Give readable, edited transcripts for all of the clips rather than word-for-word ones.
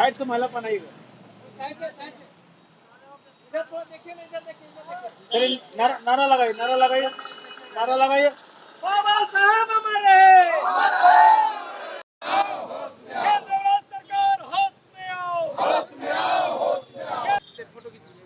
Side से महिला बनाइएगा। चलिए नारा लगाइए, नारा लगाइए, नारा लगाइए। बाबा साहब हमारे, केंद्र सरकार होश में आओ, होश में आओ, होश में आओ। फोटो खींच लीजिए।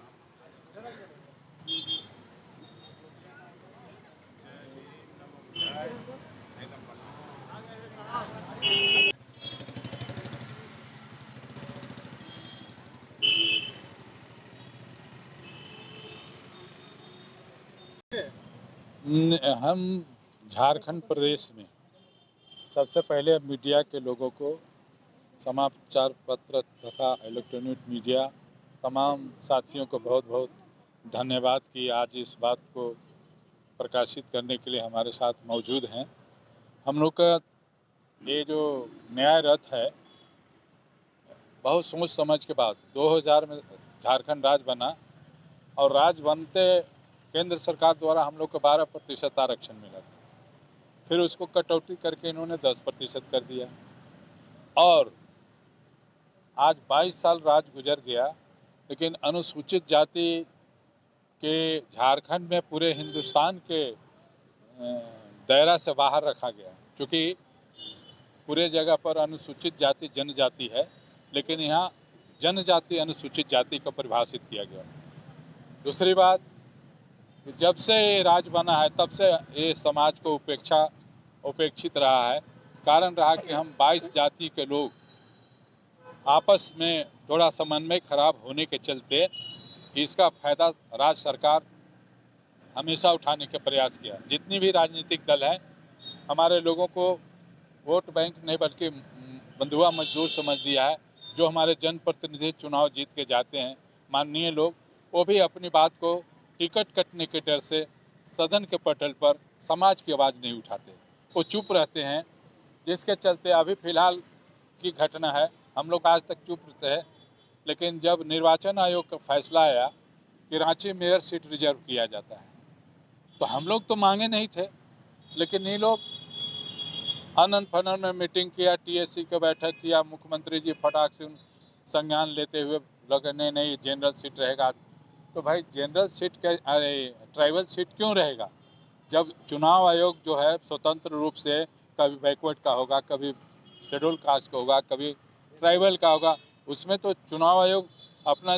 हम झारखंड प्रदेश में सबसे पहले मीडिया के लोगों को, समाचार पत्र तथा इलेक्ट्रॉनिक मीडिया तमाम साथियों को बहुत बहुत धन्यवाद कि आज इस बात को प्रकाशित करने के लिए हमारे साथ मौजूद हैं। हम लोग का ये जो न्याय रथ है, बहुत सोच समझ के बाद 2000 में झारखंड राज्य बना और राज्य बनते केंद्र सरकार द्वारा हम लोग को 12% आरक्षण मिला था। फिर उसको कटौती करके इन्होंने 10% कर दिया और आज 22 साल राज गुजर गया, लेकिन अनुसूचित जाति के झारखंड में पूरे हिंदुस्तान के दायरा से बाहर रखा गया। क्योंकि पूरे जगह पर अनुसूचित जाति जनजाति है, लेकिन यहाँ जनजाति अनुसूचित जाति को परिभाषित किया गया। दूसरी बात, जब से ये राज बना है तब से ये समाज को उपेक्षित रहा है। कारण रहा कि हम 22 जाति के लोग आपस में थोड़ा समन्वय खराब होने के चलते इसका फायदा राज्य सरकार हमेशा उठाने के प्रयास किया। जितनी भी राजनीतिक दल है, हमारे लोगों को वोट बैंक नहीं बल्कि बंधुआ मजदूर समझ लिया है। जो हमारे जनप्रतिनिधि चुनाव जीत के जाते हैं माननीय लोग, वो भी अपनी बात को टिकट कटने के डर से सदन के पटल पर समाज की आवाज़ नहीं उठाते, वो चुप रहते हैं। जिसके चलते अभी फ़िलहाल की घटना है, हम लोग आज तक चुप रहते हैं। लेकिन जब निर्वाचन आयोग का फैसला आया कि रांची मेयर सीट रिजर्व किया जाता है, तो हम लोग तो मांगे नहीं थे, लेकिन ये लोग अनन फनन में मीटिंग किया, टीएससी का बैठक किया, मुख्यमंत्री जी फटाक से संज्ञान लेते हुए लगे नहीं जनरल सीट रहेगा। तो भाई जनरल सीट के ट्राइबल सीट क्यों रहेगा? जब चुनाव आयोग जो है स्वतंत्र रूप से कभी बैकवर्ड का होगा, कभी शेड्यूल कास्ट का होगा, कभी ट्राइबल का होगा, उसमें तो चुनाव आयोग अपना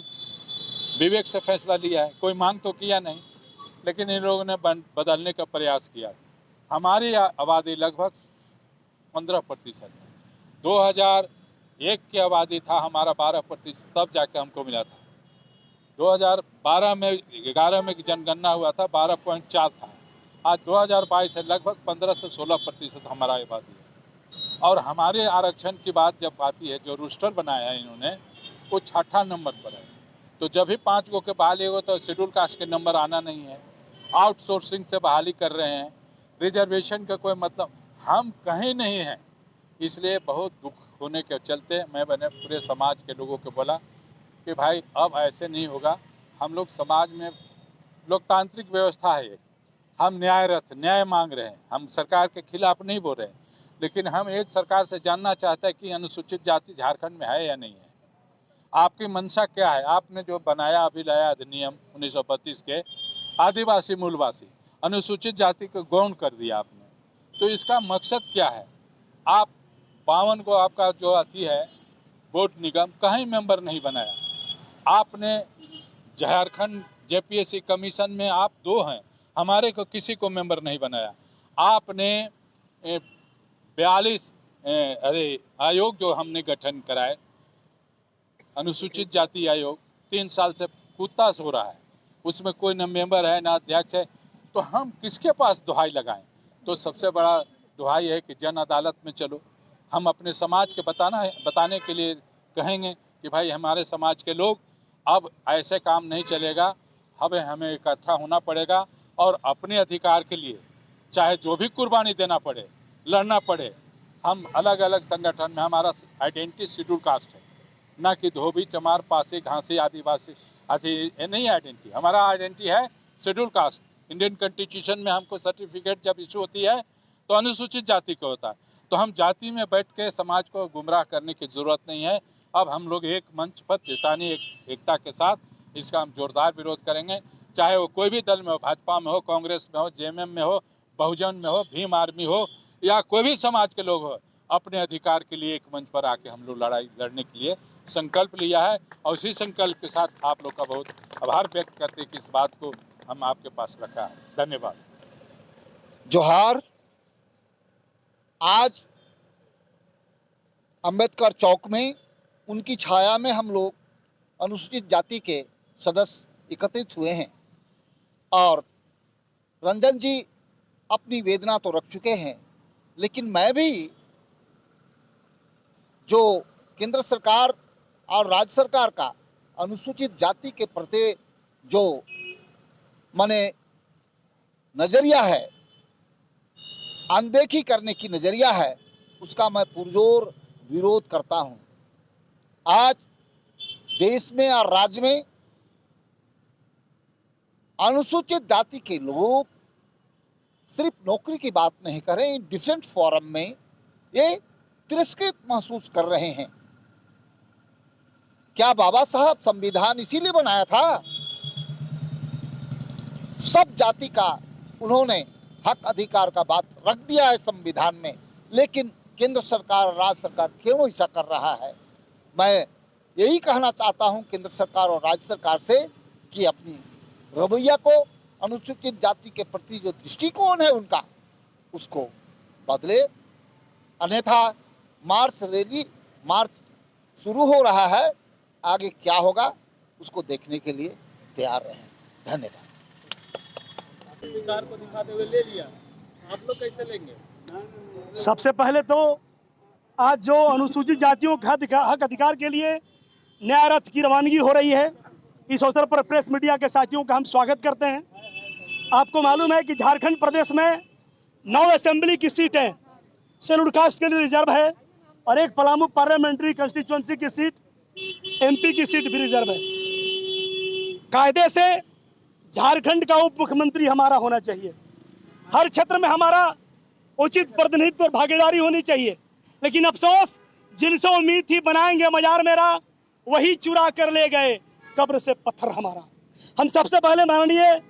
विवेक से फैसला लिया है, कोई मांग तो किया नहीं। लेकिन इन लोगों ने बदलने का प्रयास किया। हमारी आबादी लगभग 15% है। 2001 की आबादी था हमारा 12%, तब जाके हमको मिला था। 2012 में 11 में जनगणना हुआ था, 12.4 था। आज 2022 है, लगभग 15 से 16% हमारा आबादी है। और हमारे आरक्षण की बात जब आती है, जो रोस्टर बनाया है इन्होंने, वो 6ठा नंबर पर है। तो जब भी 5 गो के बहाली हो तो शेड्यूल कास्ट के नंबर आना नहीं है। आउटसोर्सिंग से बहाली कर रहे हैं, रिजर्वेशन का कोई मतलब हम कहीं नहीं हैं। इसलिए बहुत दुख होने के चलते मैंने पूरे समाज के लोगों को बोला कि भाई अब ऐसे नहीं होगा। हम लोग समाज में लोकतांत्रिक व्यवस्था है, हम न्याय मांग रहे हैं, हम सरकार के खिलाफ नहीं बोल रहे हैं। लेकिन हम एक सरकार से जानना चाहते हैं कि अनुसूचित जाति झारखंड में है या नहीं है। आपकी मंशा क्या है? आपने जो बनाया अभी लाया अधिनियम 1932 के, आदिवासी मूलवासी अनुसूचित जाति को गौण कर दिया आपने, तो इसका मकसद क्या है? आप 52 को आपका जो अति है बोर्ड निगम, कहीं मेंबर नहीं बनाया आपने। झारखंड जेपीएससी कमीशन में आप 2 हैं, हमारे को किसी को मेंबर नहीं बनाया आपने। 42 आयोग जो हमने गठन कराए, अनुसूचित जाति आयोग 3 साल से कुत्ता सो रहा है, उसमें कोई न मेंबर है न अध्यक्ष है, तो हम किसके पास दुहाई लगाएं? तो सबसे बड़ा दुहाई है कि जन अदालत में चलो। हम अपने समाज के बताने के लिए कहेंगे कि भाई हमारे समाज के लोग, अब ऐसे काम नहीं चलेगा, हमें इकट्ठा होना पड़ेगा और अपने अधिकार के लिए चाहे जो भी कुर्बानी देना पड़े, लड़ना पड़े। हम अलग अलग संगठन में, हमारा आइडेंटिटी शेड्यूल कास्ट है, ना कि धोबी, चमार, पासी, घासी, आदिवासी ये नहीं आइडेंटिटी। हमारा आइडेंटिटी है शेड्यूल कास्ट। इंडियन कॉन्स्टिट्यूशन में हमको सर्टिफिकेट जब इशू होती है तो अनुसूचित जाति का होता है। तो तो हम जाति में बैठ के समाज को गुमराह करने की ज़रूरत नहीं है। अब हम लोग एक मंच पर चेतानी एकता के साथ इसका हम जोरदार विरोध करेंगे, चाहे वो कोई भी दल में हो, भाजपा में हो, कांग्रेस में हो, जेएमएम में हो, बहुजन में हो, भीम आर्मी हो या कोई भी समाज के लोग हो। अपने अधिकार के लिए एक मंच पर आके हम लोग लड़ाई लड़ने के लिए संकल्प लिया है और उसी संकल्प के साथ आप लोग का बहुत आभार व्यक्त करते हैं कि इस बात को हम आपके पास रखा है। धन्यवाद। जोहार। आज अंबेडकर चौक में उनकी छाया में हम लोग अनुसूचित जाति के सदस्य एकत्रित हुए हैं और रंजन जी अपनी वेदना तो रख चुके हैं, लेकिन मैं भी जो केंद्र सरकार और राज्य सरकार का अनुसूचित जाति के प्रति जो माने नज़रिया है, अनदेखी करने की नज़रिया है, उसका मैं पुरजोर विरोध करता हूं। आज देश में और राज्य में अनुसूचित जाति के लोग सिर्फ नौकरी की बात नहीं करें, डिफरेंट फोरम में ये तिरस्कृत महसूस कर रहे हैं। क्या बाबा साहब संविधान इसीलिए बनाया था? सब जाति का उन्होंने हक अधिकार का बात रख दिया है संविधान में, लेकिन केंद्र सरकार और राज्य सरकार क्यों ऐसा कर रहा है? मैं यही कहना चाहता हूं केंद्र सरकार और राज्य सरकार से कि अपनी रवैया को, अनुसूचित जाति के प्रति जो दृष्टिकोण है उनका, उसको बदले, अन्यथा मार्च शुरू हो रहा है, आगे क्या होगा उसको देखने के लिए तैयार रहें। धन्यवाद। अधिकार को दिखाते हुए ले लिया, आप लोग कैसे लेंगे? सबसे पहले तो आज जो अनुसूचित जातियों के हक अधिकार के लिए नया रथ की रवानगी हो रही है, इस अवसर पर प्रेस मीडिया के साथियों का हम स्वागत करते हैं। आपको मालूम है कि झारखंड प्रदेश में 9 असेंबली की सीटें शेड्यूल कास्ट के लिए रिजर्व है और एक पलामू पार्लियामेंट्री कंस्टिट्यूंसी की सीट, एमपी की सीट भी रिजर्व है। कायदे से झारखंड का उप मुख्यमंत्री हमारा होना चाहिए, हर क्षेत्र में हमारा उचित प्रतिनिधित्व और भागीदारी होनी चाहिए, लेकिन अफसोस जिनसे उम्मीद थी बनाएंगे मजार मेरा, वही चुरा कर ले गए कब्र से पत्थर हमारा। हम सबसे पहले माननीय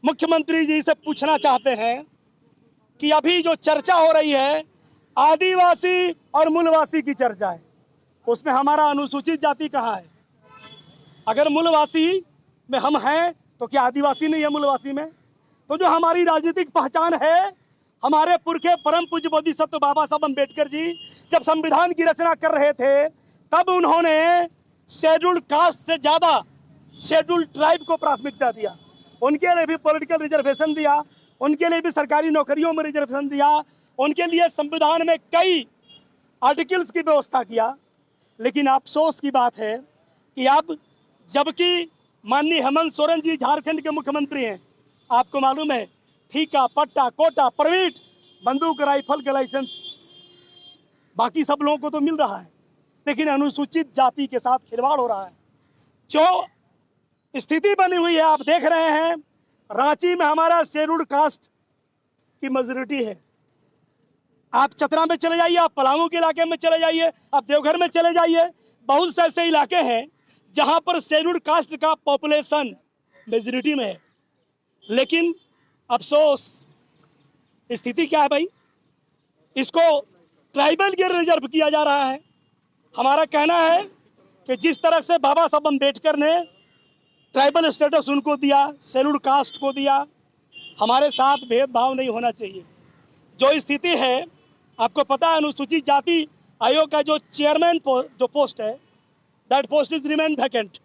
मुख्यमंत्री जी से पूछना चाहते हैं कि अभी जो चर्चा हो रही है आदिवासी और मूलवासी की चर्चा है, उसमें हमारा अनुसूचित जाति कहाँ है? अगर मूलवासी में हम हैं तो क्या आदिवासी नहीं है मूलवासी में? तो जो हमारी राजनीतिक पहचान है, हमारे पुरखे परम पूज्य बोधिसत्व बाबा साहब अम्बेडकर जी जब संविधान की रचना कर रहे थे, तब उन्होंने शेड्यूल्ड कास्ट से ज़्यादा शेड्यूल्ड ट्राइब को प्राथमिकता दिया, उनके लिए भी पॉलिटिकल रिजर्वेशन दिया, उनके लिए भी सरकारी नौकरियों में रिजर्वेशन दिया, उनके लिए संविधान में कई आर्टिकल्स की व्यवस्था किया। लेकिन अफसोस की बात है कि अब जबकि माननीय हेमंत सोरेन जी झारखंड के मुख्यमंत्री हैं, आपको मालूम है ठीका, पट्टा, कोटा, परमिट, बंदूक, राइफल के लाइसेंस बाकी सब लोगों को तो मिल रहा है, लेकिन अनुसूचित जाति के साथ खिलवाड़ हो रहा है। जो स्थिति बनी हुई है आप देख रहे हैं, रांची में हमारा शेड्यूल्ड कास्ट की मेजॉरिटी है। आप चतरा में चले जाइए, आप पलामू के इलाके में चले जाइए, आप देवघर में चले जाइए, बहुत से ऐसे इलाके हैं जहां पर शेड्यूल्ड कास्ट का पॉपुलेशन मेजॉरिटी में है। लेकिन अफसोस स्थिति क्या है भाई? इसको ट्राइबल के रिजर्व किया जा रहा है। हमारा कहना है कि जिस तरह से बाबा साहब अम्बेडकर ने ट्राइबल स्टेटस उनको दिया, शेड्यूल्ड कास्ट को दिया, हमारे साथ भेदभाव नहीं होना चाहिए। जो स्थिति है आपको पता है, अनुसूचित जाति आयोग का जो चेयरमैन जो पोस्ट है, that post is remain vacant.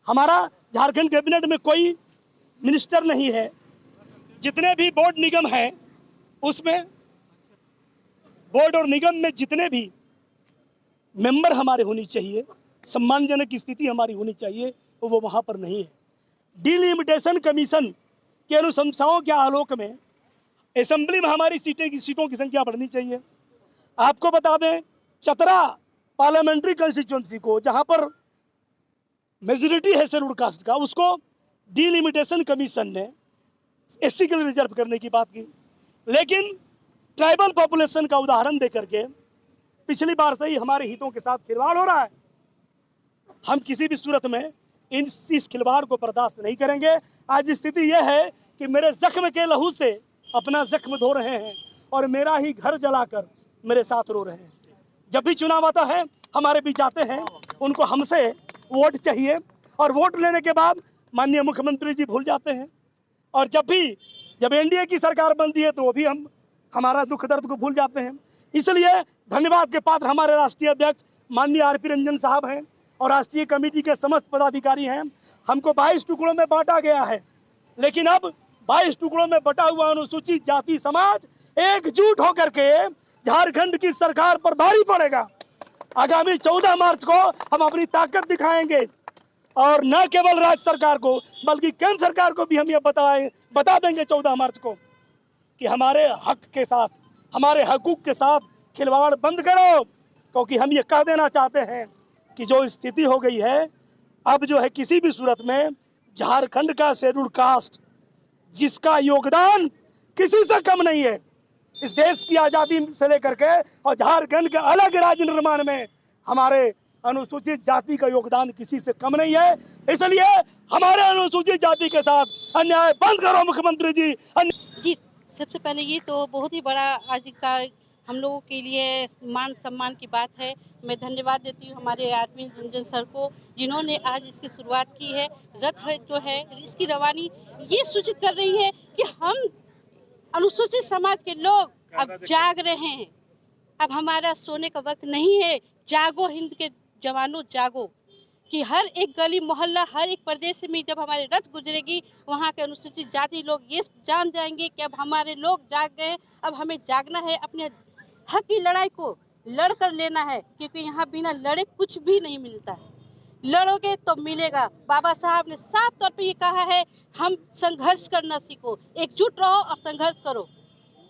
हमारा झारखंड कैबिनेट में कोई मिनिस्टर नहीं है। जितने भी बोर्ड निगम हैं उसमें, बोर्ड और निगम में जितने भी मेंबर हमारे होनी चाहिए, सम्मानजनक स्थिति हमारी होनी चाहिए, वो वहाँ पर नहीं है। डिलिमिटेशन कमीशन के अनुशंसाओं के आलोक में असेंबली में हमारी सीटों की संख्या बढ़नी चाहिए। आपको बता दें, चतरा पार्लियामेंट्री कंस्टिट्यूंसी को, जहाँ पर मेजॉरिटी है शेड्यूल्ड कास्ट का, उसको डिलिमिटेशन कमीशन ने एससी के लिए रिजर्व करने की बात की, लेकिन ट्राइबल पॉपुलेशन का उदाहरण देकर के पिछली बार से ही हमारे हितों के साथ खिलवाड़ हो रहा है। हम किसी भी सूरत में इस खिलवाड़ को बर्दाश्त नहीं करेंगे। आज स्थिति यह है कि मेरे जख्म के लहू से अपना जख्म धो रहे हैं और मेरा ही घर जलाकर मेरे साथ रो रहे हैं। जब भी चुनाव आता है हमारे बीच आते हैं, उनको हमसे वोट चाहिए और वोट लेने के बाद माननीय मुख्यमंत्री जी भूल जाते हैं। और जब एनडीए की सरकार बनती है तो वो भी हमारा दुख दर्द को भूल जाते हैं। इसलिए धन्यवाद के पात्र हमारे राष्ट्रीय अध्यक्ष माननीय आरपी रंजन साहब हैं और राष्ट्रीय कमेटी के समस्त पदाधिकारी हैं। हमको 22 टुकड़ों में बांटा गया है, लेकिन अब 22 टुकड़ों में बटा हुआ अनुसूचित जाति समाज एकजुट होकर के झारखंड की सरकार पर भारी पड़ेगा। आगामी 14 मार्च को हम अपनी ताकत दिखाएंगे और न केवल राज्य सरकार को बल्कि केंद्र सरकार को भी हम ये बता देंगे 14 मार्च को कि हमारे हक के साथ, हमारे हकूक के साथ खिलवाड़ बंद करो। क्योंकि हम ये कह देना चाहते हैं कि जो स्थिति हो गई है, अब जो है किसी भी सूरत में झारखंड का शेड्यूल कास्ट जिसका योगदान किसी से कम नहीं है, इस देश की आज़ादी से लेकर के और झारखंड के अलग राज्य निर्माण में हमारे अनुसूचित जाति का योगदान किसी से कम नहीं है। इसलिए हमारे अनुसूचित जाति के साथ अन्याय बंद करो मुख्यमंत्री जी। जी, सबसे पहले ये तो बहुत ही बड़ा आज का हम लोगों के लिए मान सम्मान की बात है। मैं धन्यवाद देती हूँ हमारे आरपी रंजन सर को, जिन्होंने आज इसकी शुरुआत की है। रथ है जो है इसकी रवानी ये सूचित कर रही है कि हम अनुसूचित समाज के लोग अब जाग रहे हैं। अब हमारा सोने का वक्त नहीं है। जागो हिंद के जवानों, जागो कि हर एक गली मोहल्ला, हर एक प्रदेश में जब हमारे रथ गुजरेगी वहाँ के अनुसूचित जाति लोग ये जान जाएंगे कि अब हमारे लोग जाग गए। अब हमें जागना है, अपने हक की लड़ाई को लड़ कर लेना है, क्योंकि यहाँ बिना लड़े कुछ भी नहीं मिलता है। लड़ोगे तो मिलेगा। बाबा साहब ने साफ तौर पे ये कहा है, हम संघर्ष करना सीखो, एकजुट रहो और संघर्ष करो।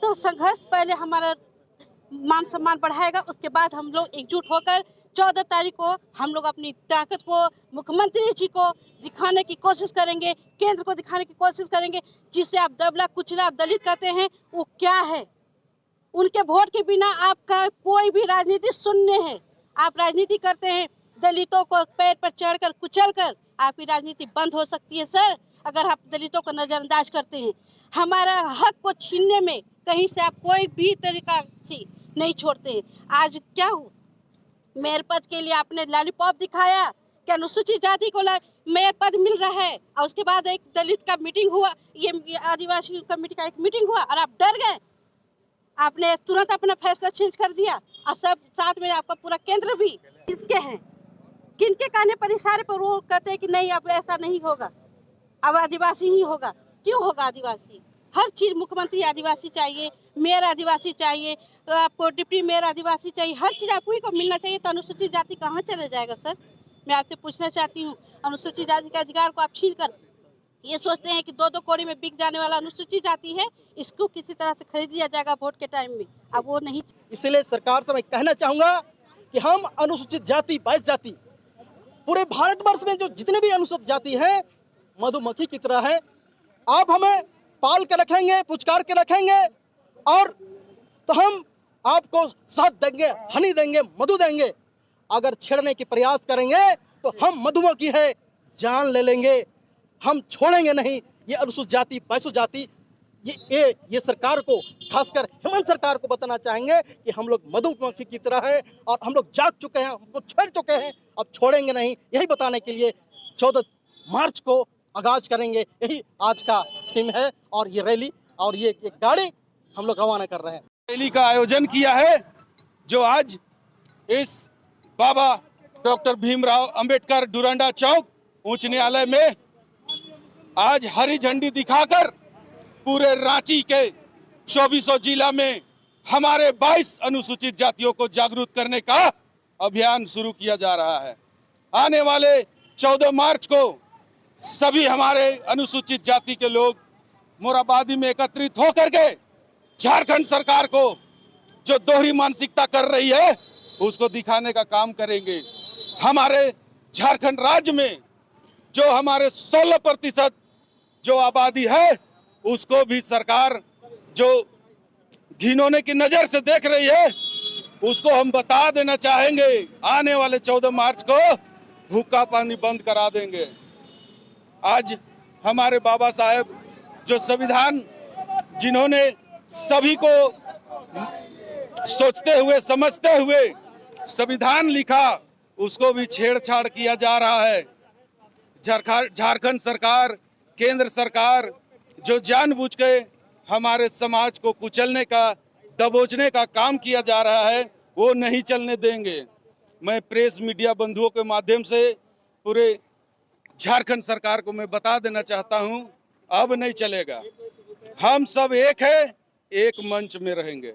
तो संघर्ष पहले हमारा मान सम्मान बढ़ाएगा, उसके बाद हम लोग एकजुट होकर 14 तारीख को हम लोग अपनी ताकत को मुख्यमंत्री जी को दिखाने की कोशिश करेंगे, केंद्र को दिखाने की कोशिश करेंगे। जिससे आप दबला कुचला दलित कहते हैं वो क्या है। उनके वोट के बिना आपका कोई भी राजनीति शून्य है। आप राजनीति करते हैं दलितों को पैर पर चढ़कर कुचल कर, आपकी राजनीति बंद हो सकती है सर, अगर आप दलितों को नज़रअंदाज करते हैं। हमारा हक को छीनने में कहीं से आप कोई भी तरीका से नहीं छोड़ते हैं। आज क्या हो, मेयर पद के लिए आपने लॉलीपॉप दिखाया कि अनुसूचित जाति को मेयर पद मिल रहा है, और उसके बाद एक दलित का मीटिंग हुआ, ये आदिवासी कमेटी का एक मीटिंग हुआ और आप डर गए। आपने तुरंत अपना फैसला चेंज कर दिया और सब साथ में आपका पूरा केंद्र भी किसके हैं, किनके कहने पर इशारे पर वो कहते हैं कि नहीं अब ऐसा नहीं होगा, अब आदिवासी ही होगा। क्यों होगा आदिवासी? हर चीज़ मुख्यमंत्री आदिवासी चाहिए, मेयर आदिवासी चाहिए, तो आपको डिप्टी मेयर आदिवासी चाहिए, हर चीज़ आपको ही को मिलना चाहिए। तो अनुसूचित जाति कहाँ चला जाएगा सर? मैं आपसे पूछना चाहती हूँ, अनुसूचित जाति के अधिकार को आप छीन कर ये सोचते हैं कि 2-2 कौड़ी में बिक जाने वाला अनुसूचित जाति है, इसको किसी तरह से खरीद लिया जाएगा वोट के टाइम में। अब वो नहीं। इसलिए सरकार से मैं कहना चाहूँगा कि हम अनुसूचित जाति 22 जाति पूरे भारतवर्ष में जो जितने भी अनुसूचित जाति हैं मधुमक्खी की तरह है। आप हमें पाल के रखेंगे, पुचकार के रखेंगे और तो हम आपको शहद देंगे, हनी देंगे, मधु देंगे। अगर छेड़ने की प्रयास करेंगे तो हम मधुमक्खी है जान ले लेंगे, हम छोड़ेंगे नहीं। ये अनुसूचित जाति 22 जाति ये सरकार को, खासकर हेमंत सरकार को बताना चाहेंगे कि हम लोग मधुमक्खी की तरह है और हम लोग जाग चुके हैं, हमको छेड़ चुके हैं, अब छोड़ेंगे नहीं। यही बताने के लिए 14 मार्च को आगाज करेंगे, यही आज का थीम है। और ये रैली और ये गाड़ी हम लोग रवाना कर रहे हैं। रैली का आयोजन किया है जो आज इस बाबा डॉक्टर भीमराव अंबेडकर डुरांडा चौक उच्च न्यायालय में आज हरी झंडी दिखाकर पूरे रांची के 2400 जिला में हमारे 22 अनुसूचित जातियों को जागरूक करने का अभियान शुरू किया जा रहा है। आने वाले 14 मार्च को सभी हमारे अनुसूचित जाति के लोग मोराबादी में एकत्रित होकर के झारखंड सरकार को जो दोहरी मानसिकता कर रही है उसको दिखाने का काम करेंगे। हमारे झारखंड राज्य में जो हमारे 16% जो आबादी है उसको भी सरकार जो घिनौने की नजर से देख रही है, उसको हम बता देना चाहेंगे, आने वाले 14 मार्च को हुक्का पानी बंद करा देंगे। आज हमारे बाबा साहेब जो संविधान जिन्होंने सभी को सोचते हुए समझते हुए संविधान लिखा, उसको भी छेड़छाड़ किया जा रहा है। झारखंड सरकार, केंद्र सरकार जो जानबूझ के हमारे समाज को कुचलने का, दबोचने का काम किया जा रहा है, वो नहीं चलने देंगे। मैं प्रेस मीडिया बंधुओं के माध्यम से पूरे झारखंड सरकार को मैं बता देना चाहता हूं, अब नहीं चलेगा। हम सब एक है, एक मंच में रहेंगे।